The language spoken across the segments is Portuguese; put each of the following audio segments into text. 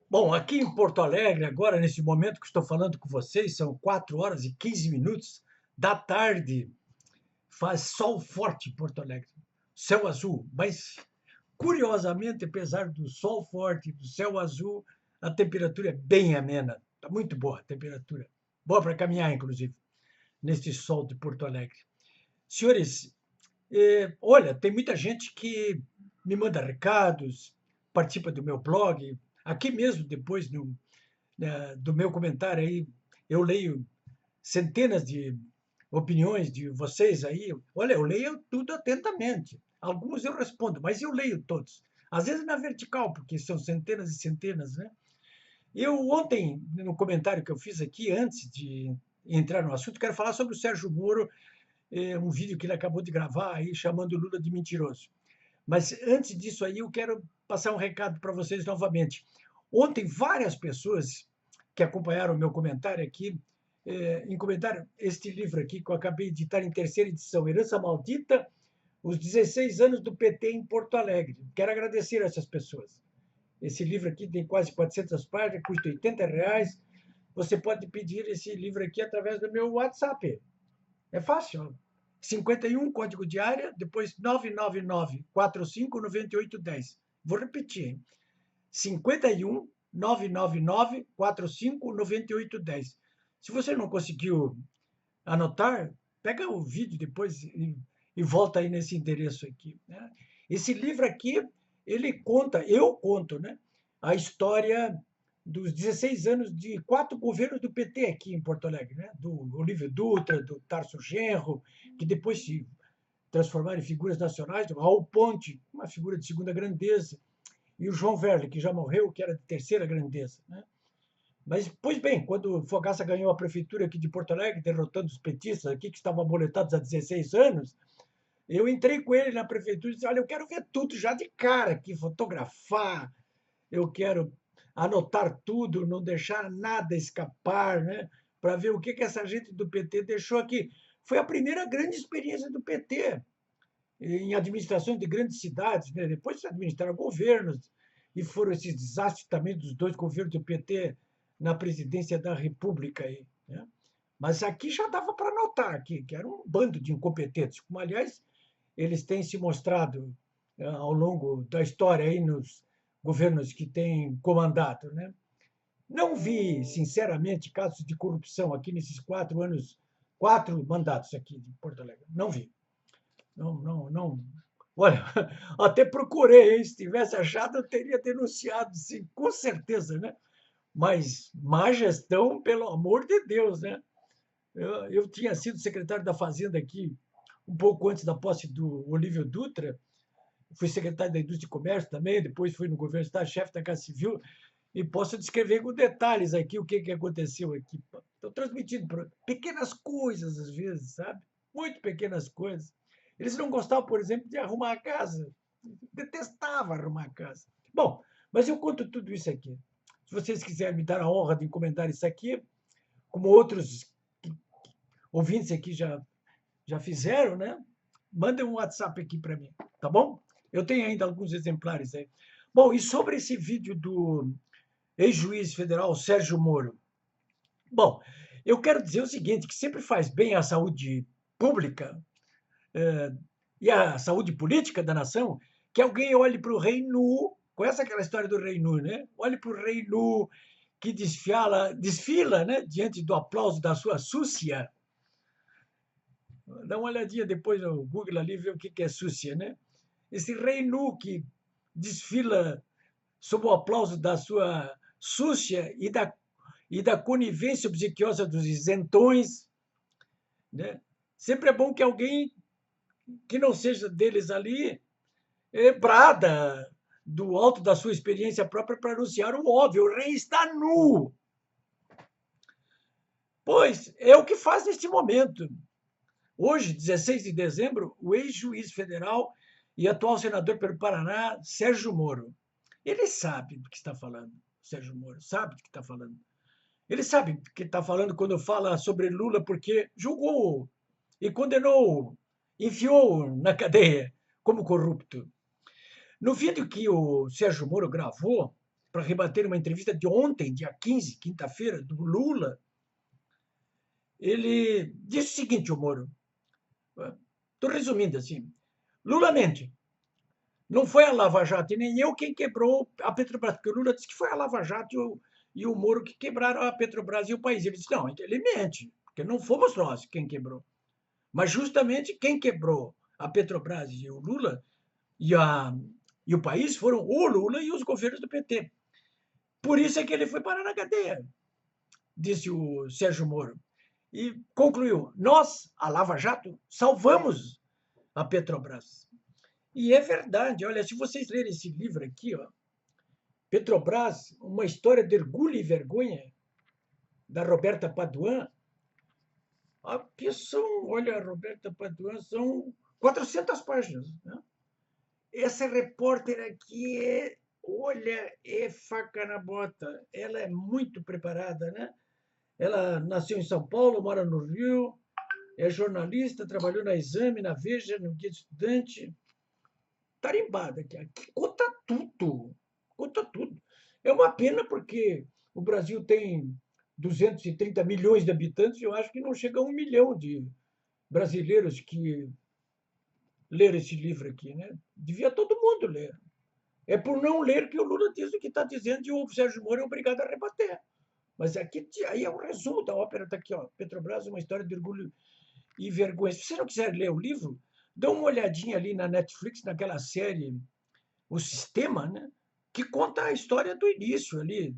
Bom, aqui em Porto Alegre, agora, nesse momento que estou falando com vocês, são 4 horas e 15 minutos da tarde. Faz sol forte em Porto Alegre, céu azul, mas, curiosamente, apesar do sol forte, do céu azul, a temperatura é bem amena. Está muito boa a temperatura. Boa para caminhar, inclusive, neste sol de Porto Alegre. Senhores, olha, tem muita gente que me manda recados, participa do meu blog. Aqui mesmo, depois do meu comentário aí, eu leio centenas de opiniões de vocês aí. Olha, eu leio tudo atentamente. Alguns eu respondo, mas eu leio todos. Às vezes na vertical, porque são centenas e centenas, né? Eu ontem, no comentário que eu fiz aqui, antes de entrar no assunto, quero falar sobre o Sérgio Moro, um vídeo que ele acabou de gravar aí, chamando o Lula de mentiroso. Mas antes disso aí, eu quero passar um recado para vocês novamente. Ontem, várias pessoas que acompanharam o meu comentário aqui, encomendaram este livro aqui, que eu acabei de editar em terceira edição, Herança Maldita, os 16 anos do PT em Porto Alegre. Quero agradecer a essas pessoas. Esse livro aqui tem quase 400 páginas, custa R$ 80. Você pode pedir esse livro aqui através do meu WhatsApp. É fácil. 51, código de área, depois 999-459810. Vou repetir, hein? 51 999-459810. Se você não conseguiu anotar, pega o vídeo depois e volta aí nesse endereço aqui, né? Esse livro aqui, ele conta, eu conto, né, a história dos 16 anos de 4 governos do PT aqui em Porto Alegre, né? Do Olívio Dutra, do Tarso Genro, que depois se transformaram em figuras nacionais, do Raul Ponte, uma figura de segunda grandeza, e o João Verle, que já morreu, que era de terceira grandeza, né? Mas, pois bem, quando o Fogaça ganhou a prefeitura aqui de Porto Alegre, derrotando os petistas aqui, que estavam aboletados há 16 anos, eu entrei com ele na prefeitura e disse: olha, eu quero ver tudo já de cara aqui, fotografar, eu quero anotar tudo, não deixar nada escapar, né? Para ver o que essa gente do PT deixou aqui. Foi a primeira grande experiência do PT em administrações de grandes cidades, né? Depois se administraram governos, e foram esses desastres também dos dois governos do PT na presidência da República. Aí, né? Mas aqui já dava para notar que era um bando de incompetentes, como, aliás, eles têm se mostrado ao longo da história aí nos governos que têm comandado, né? Não vi, sinceramente, casos de corrupção aqui nesses 4 anos, 4 mandatos aqui de Porto Alegre. Não vi. Não, não, não. Olha, até procurei, hein? Se tivesse achado, eu teria denunciado, sim, com certeza, né? Mas má gestão, pelo amor de Deus, né? Eu tinha sido secretário da Fazenda aqui um pouco antes da posse do Olívio Dutra, fui secretário da Indústria e Comércio também, depois fui no governo do Estado, chefe da Casa Civil, e posso descrever com detalhes aqui o que aconteceu aqui. Estou transmitindo pequenas coisas, às vezes, sabe? Muito pequenas coisas. Eles não gostavam, por exemplo, de arrumar a casa. Detestava arrumar a casa. Bom, mas eu conto tudo isso aqui. Se vocês quiserem me dar a honra de encomendar isso aqui, como outros ouvintes aqui já fizeram, né? Mandem um WhatsApp aqui para mim, tá bom? Eu tenho ainda alguns exemplares aí. Bom, e sobre esse vídeo do ex-juiz federal Sérgio Moro? Bom, eu quero dizer o seguinte, que sempre faz bem à saúde pública eh, e à saúde política da nação que alguém olhe para o rei nu, conhece aquela história do rei nu, né? Olhe para o rei nu que desfila, né, diante do aplauso da sua súcia. Dá uma olhadinha depois no Google ali, ver o que é súcia, né? Esse rei nu que desfila sob o aplauso da sua súcia e da conivência obsequiosa dos isentões, né? Sempre é bom que alguém que não seja deles ali brada do alto da sua experiência própria para anunciar o óbvio: o rei está nu. Pois é o que faz neste momento. Hoje, 16 de dezembro, o ex-juiz federal e atual senador pelo Paraná, Sérgio Moro. Ele sabe do que está falando, Sérgio Moro, sabe do que está falando. Ele sabe do que está falando quando fala sobre Lula, porque julgou e condenou, enfiou na cadeia como corrupto. No vídeo que o Sérgio Moro gravou, para rebater uma entrevista de ontem, dia 15, quinta-feira, do Lula. Ele disse o seguinte, o Moro, estou resumindo assim, Lula mente. Não foi a Lava Jato e nem eu quem quebrou a Petrobras, porque o Lula disse que foi a Lava Jato e o Moro que quebraram a Petrobras e o país. Ele disse, não, ele mente, porque não fomos nós quem quebrou. Mas justamente quem quebrou a Petrobras e o Lula e o país foram o Lula e os governos do PT. Por isso é que ele foi parar na cadeia, disse o Sérgio Moro. E concluiu, nós, a Lava Jato, salvamos a Petrobras. E é verdade, olha, se vocês lerem esse livro aqui, ó, Petrobras, uma história de orgulho e vergonha, da Roberta Paduan, olha, a Roberta Paduan, são 400 páginas. Né? Essa repórter aqui olha, é faca na bota. Ela é muito preparada, né? Ela nasceu em São Paulo, mora no Rio, é jornalista, trabalhou na Exame, na Veja, no Guia do Estudante. Tarimbada aqui conta tudo, conta tudo. É uma pena porque o Brasil tem 230 milhões de habitantes, eu acho que não chega a 1 milhão de brasileiros que leram esse livro aqui, né? Devia todo mundo ler. É por não ler que o Lula diz o que está dizendo e o Sérgio Moro é obrigado a rebater. Mas aqui aí é o resumo da ópera, está aqui, ó. Petrobras, uma história de orgulho e vergonha. Se você não quiser ler o livro, dá uma olhadinha ali na Netflix, naquela série O Sistema, né? Que conta a história do início ali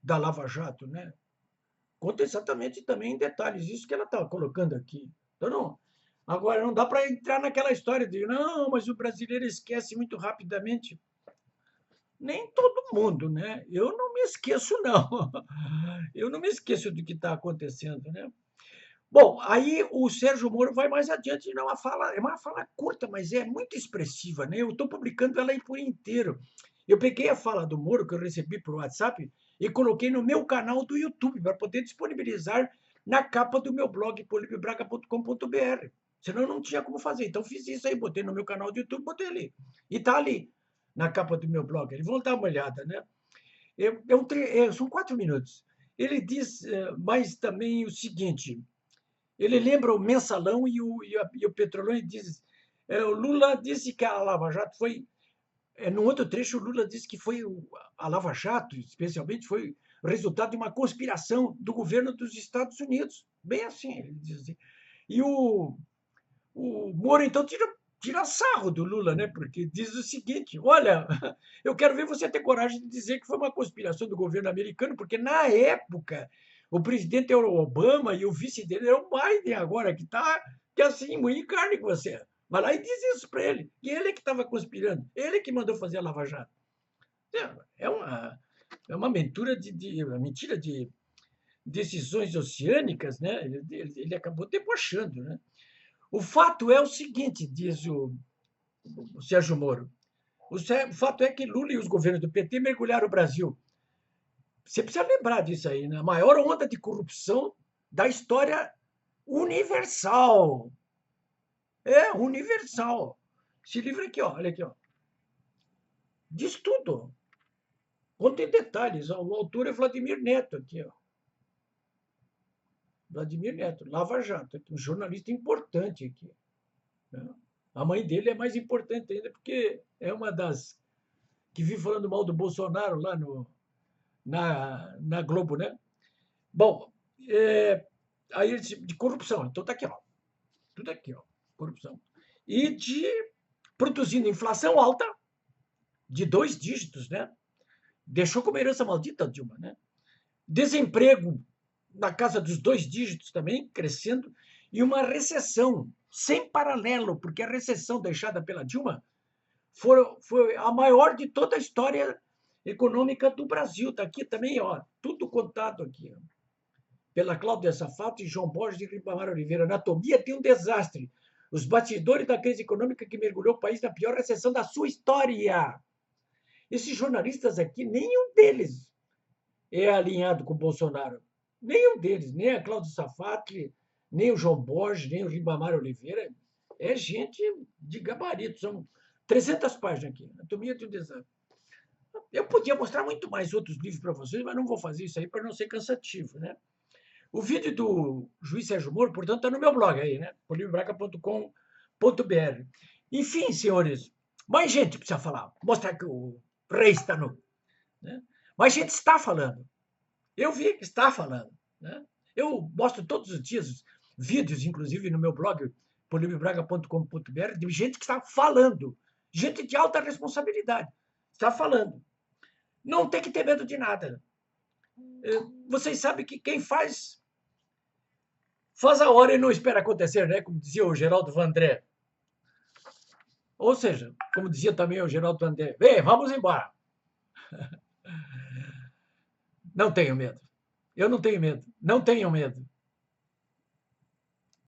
da Lava Jato, né? Conta exatamente também em detalhes isso que ela está colocando aqui. Então, não, agora, não dá para entrar naquela história de não, mas o brasileiro esquece muito rapidamente. Nem todo mundo, né? Eu não me esqueço, não. Eu não me esqueço do que está acontecendo, né? Bom, aí o Sérgio Moro vai mais adiante, é uma fala curta, mas é muito expressiva, né? Eu estou publicando ela aí por inteiro. Eu peguei a fala do Moro, que eu recebi por WhatsApp, e coloquei no meu canal do YouTube, para poder disponibilizar na capa do meu blog, polipebraga.com.br. Senão eu não tinha como fazer. Então fiz isso aí, botei no meu canal do YouTube, botei ali. E está ali, na capa do meu blog. Eles vão dar uma olhada, né? São 4 minutos. Ele diz mais também o seguinte: ele lembra o Mensalão e o Petrolão e diz: o Lula disse que a Lava Jato foi. No outro trecho, o Lula disse que foi a Lava Jato, especialmente, foi resultado de uma conspiração do governo dos Estados Unidos. Bem assim, ele diz assim. E o Moro, então, tira sarro do Lula, né? Porque diz o seguinte: olha, eu quero ver você ter coragem de dizer que foi uma conspiração do governo americano, porque na época o presidente era o Obama e o vice dele era o Biden, agora, que assim, moinho carne com você. Vai lá e diz isso para ele, que ele que estava conspirando, ele que mandou fazer a Lava Jato. É uma mentira de decisões oceânicas, né? Ele acabou debochando, né? O fato é o seguinte, diz o Sérgio Moro, o fato é que Lula e os governos do PT mergulharam o Brasil. Você precisa lembrar disso aí, né? A maior onda de corrupção da história universal. É, universal. Esse livro aqui, ó, olha aqui, ó. Diz tudo. Conta em detalhes. Ó. O autor é Vladimir Neto aqui, ó. Vladimir Neto, Lava Jato, um jornalista importante aqui. Né? A mãe dele é mais importante ainda, porque é uma das que vive falando mal do Bolsonaro lá na Globo, né? Bom, aí de corrupção. Então tá aqui, ó. Tudo aqui, ó. Corrupção. E de produzindo inflação alta, de 2 dígitos, né? Deixou como herança maldita, Dilma, né? Desemprego na casa dos 2 dígitos também, crescendo, e uma recessão sem paralelo, porque a recessão deixada pela Dilma foi a maior de toda a história econômica do Brasil. Está aqui também, ó, tudo contado aqui. Ó. Pela Cláudia Safato e João Borges de Ribamar Oliveira. Anatomia de um desastre. Os bastidores da crise econômica que mergulhou o país na pior recessão da sua história. Esses jornalistas aqui, nenhum deles é alinhado com o Bolsonaro. Nenhum deles, nem a Cláudia Safatli, nem o João Borges, nem o Ribamar Oliveira. É gente de gabarito. São 300 páginas aqui. Anatomia de um desastre. Eu podia mostrar muito mais outros livros para vocês, mas não vou fazer isso aí para não ser cansativo, né? O vídeo do juiz Sérgio Moro, portanto, está no meu blog aí, né? polibbraca.com.br. Enfim, senhores, mais gente precisa falar. Mostrar que o rei está nu. Né? Mais gente está falando. Eu vi que está falando. Né? Eu mostro todos os dias vídeos, inclusive no meu blog, polibbraca.com.br, de gente que está falando. Gente de alta responsabilidade. Está falando. Não tem que ter medo de nada. Vocês sabem que quem faz a hora e não espera acontecer, né? Como dizia o Geraldo Vandré. Ou seja, como dizia também o Geraldo Vandré, vem, vamos embora. Não tenho medo. Eu não tenho medo. Não tenham medo.